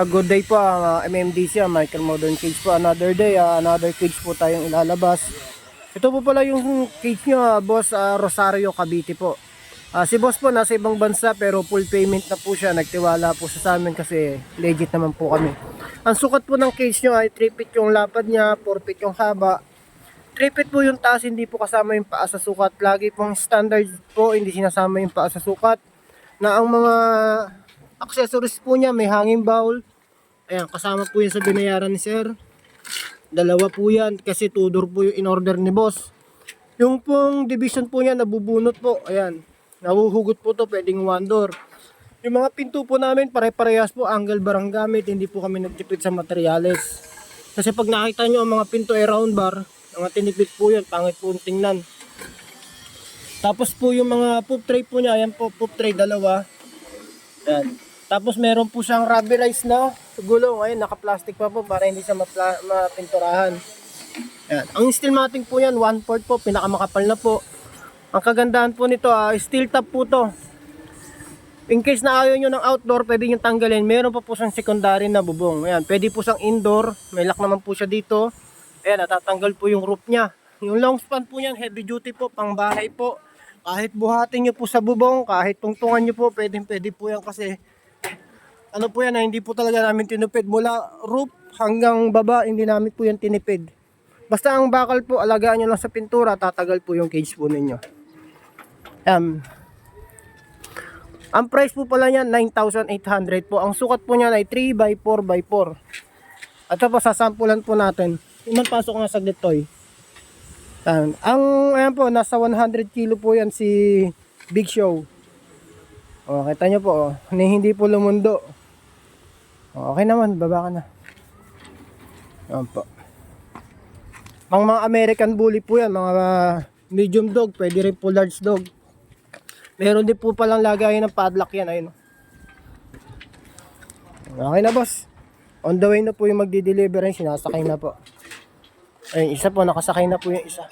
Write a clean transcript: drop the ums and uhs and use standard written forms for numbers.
Good day po, MMDC, Micro Modern Cage po. Another day, another cage po tayong ilalabas. Ito po pala yung cage nyo, boss, Rosario, Cavite po. Si boss po nasa ibang bansa pero full payment na po siya. Nagtiwala po sa amin kasi legit naman po kami. Ang sukat po ng cage nyo ay 3 feet yung lapad niya, 4 feet yung haba. 3 feet po yung taas, hindi po kasama yung paa sa sukat. Lagi pong standard po, hindi sinasama yung paa sa sukat. Na ang mga accessories po niya, may hanging bowl. Ayan, kasama po yun sa binayaran ni sir. Dalawa po yan kasi 2-door po yung in-order ni boss. Yung pong division po niya nabubunot po. Ayan, nahuhugot po to, pwedeng 1-door. Yung mga pinto po namin pare-parehas po, angle bar ang gamit. Hindi po kami nagtipid sa materyales. Kasi pag nakita nyo ang mga pinto ay round bar, mga tinipid po yun, pangit po yung tingnan. Tapos po yung mga poop tray po niya, ayan po, poop tray dalawa. Ayan. Tapos meron po siyang rubberized na gulong. Ayun, naka-plastic pa po para hindi siya mapinturahan. Ayan. Ang steel matting po yan, 1/4 po, pinakamakapal na po. Ang kagandahan po nito, steel top po to. In case na ayaw nyo ng outdoor, pwede nyo tanggalin. Meron pa po siyang secondary na bubong. Ayan, pwede po siyang indoor. May lock naman po siya dito. Ayan, natatanggal po yung roof niya. Yung long span po yan, heavy duty po, pang bahay po. Kahit buhatin nyo po sa bubong, kahit tungtungan nyo po, pwede po yan kasi ano po yan, hindi po talaga namin tinupid. Mula roof hanggang baba, hindi namin po yan tinipid. Basta ang bakal po, alagaan nyo lang sa pintura, tatagal po yung cage po ninyo. Ang price po pala niyan, 9,800 po. Ang sukat po niyan ay 3x4x4. At ito po, sasampulan po natin. Iman pasok nga saglit toy. Ayan po, nasa 100 kilo po yan si Big Show. O, kita nyo po, hindi po lumundo. Okay naman, baba ka na. Ayan po. Mga American Bully po yan, mga medium dog, pwede rin po large dog. Meron din po palang lagayan ng padlock yan, ayun. Okay na boss. On the way na po yung magdi-deliver, sinasakay na po. Ayun, isa po, nakasakay na po yung isa.